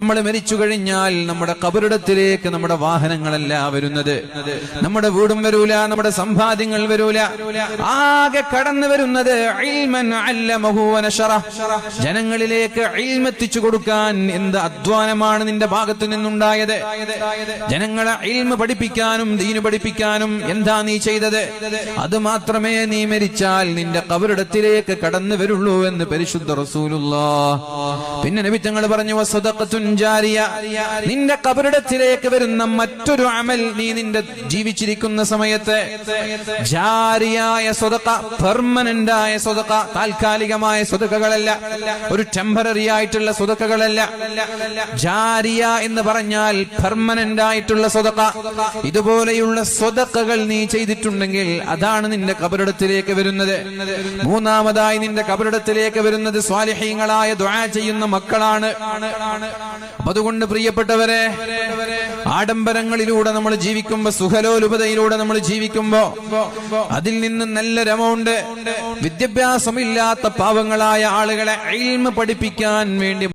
നമ്മൾ മരിച്ചു കഴിഞ്ഞാൽ നമ്മുടെ ഖബറിടത്തിലേക്ക് നമ്മുടെ വാഹനങ്ങളല്ല വരുന്നത്, നമ്മുടെ വീടും വരൂല, നമ്മുടെ സമ്പാദ്യങ്ങൾ വരൂല. ആകെ കടന്നു വരുന്നത് ഇൽമൻ അല്ലമഹു വനശറ, ജനങ്ങളിലേക്ക് ഇൽമ എത്തിച്ചു കൊടുക്കാൻ എന്ത് അധ്വാനമാണ് നിന്റെ ഭാഗത്തു നിന്നുണ്ടായത്. ജനങ്ങളെ ഇൽമ പഠിപ്പിക്കാനും ദീന് പഠിപ്പിക്കാനും എന്താ നീ ചെയ്തത്? അത് മാത്രമേ നീ മരിച്ചാൽ നിന്റെ ഖബറിടത്തിലേക്ക് കടന്നു വരുള്ളൂ എന്ന് പരിശുദ്ധ റസൂലുള്ളാഹ്. പിന്നെ നബി തങ്ങൾ പറഞ്ഞു, വസദഖത്തുൻ ജാരിയ, നിന്റെ ഖബറിടത്തിലേക്ക് വരുന്ന മറ്റൊരു അമൽ, നീ നിന്റെ ജീവിച്ചിരിക്കുന്ന സമയത്ത് ജാരിയായ സ്വതക്ക, പെർമനന്റ് ആയ സ്വതക്ക, താൽക്കാലികമായ സ്വതക്കകളല്ല, ഒരു ടെമ്പററി ആയിട്ടുള്ള സ്വതക്കകളല്ല. ജാരിയ എന്ന് പറഞ്ഞാൽ പെർമനന്റ് ആയിട്ടുള്ള സ്വതക്ക. ഇതുപോലെയുള്ള സ്വതക്കകൾ നീ ചെയ്തിട്ടുണ്ടെങ്കിൽ അതാണ് നിന്റെ ഖബറിടത്തിലേക്ക് വരുന്നത്. മൂന്നാമതായി നിന്റെ ഖബറിടത്തിലേക്ക് വരുന്നത് സ്വാലിഹീങ്ങളായ ദുആ ചെയ്യുന്ന മക്കളാണ്. അതുകൊണ്ട് പ്രിയപ്പെട്ടവരെ, ആഡംബരങ്ങളിലൂടെ നമ്മൾ ജീവിക്കുമ്പോ, സുഖലോലുപതയിലൂടെ നമ്മൾ ജീവിക്കുമ്പോ അതിൽ നിന്ന് നല്ലൊരു എമൗണ്ട് വിദ്യാഭ്യാസമില്ലാത്ത പാവങ്ങളായ ആളുകളെ ഇൽമ പഠിപ്പിക്കാൻ വേണ്ടി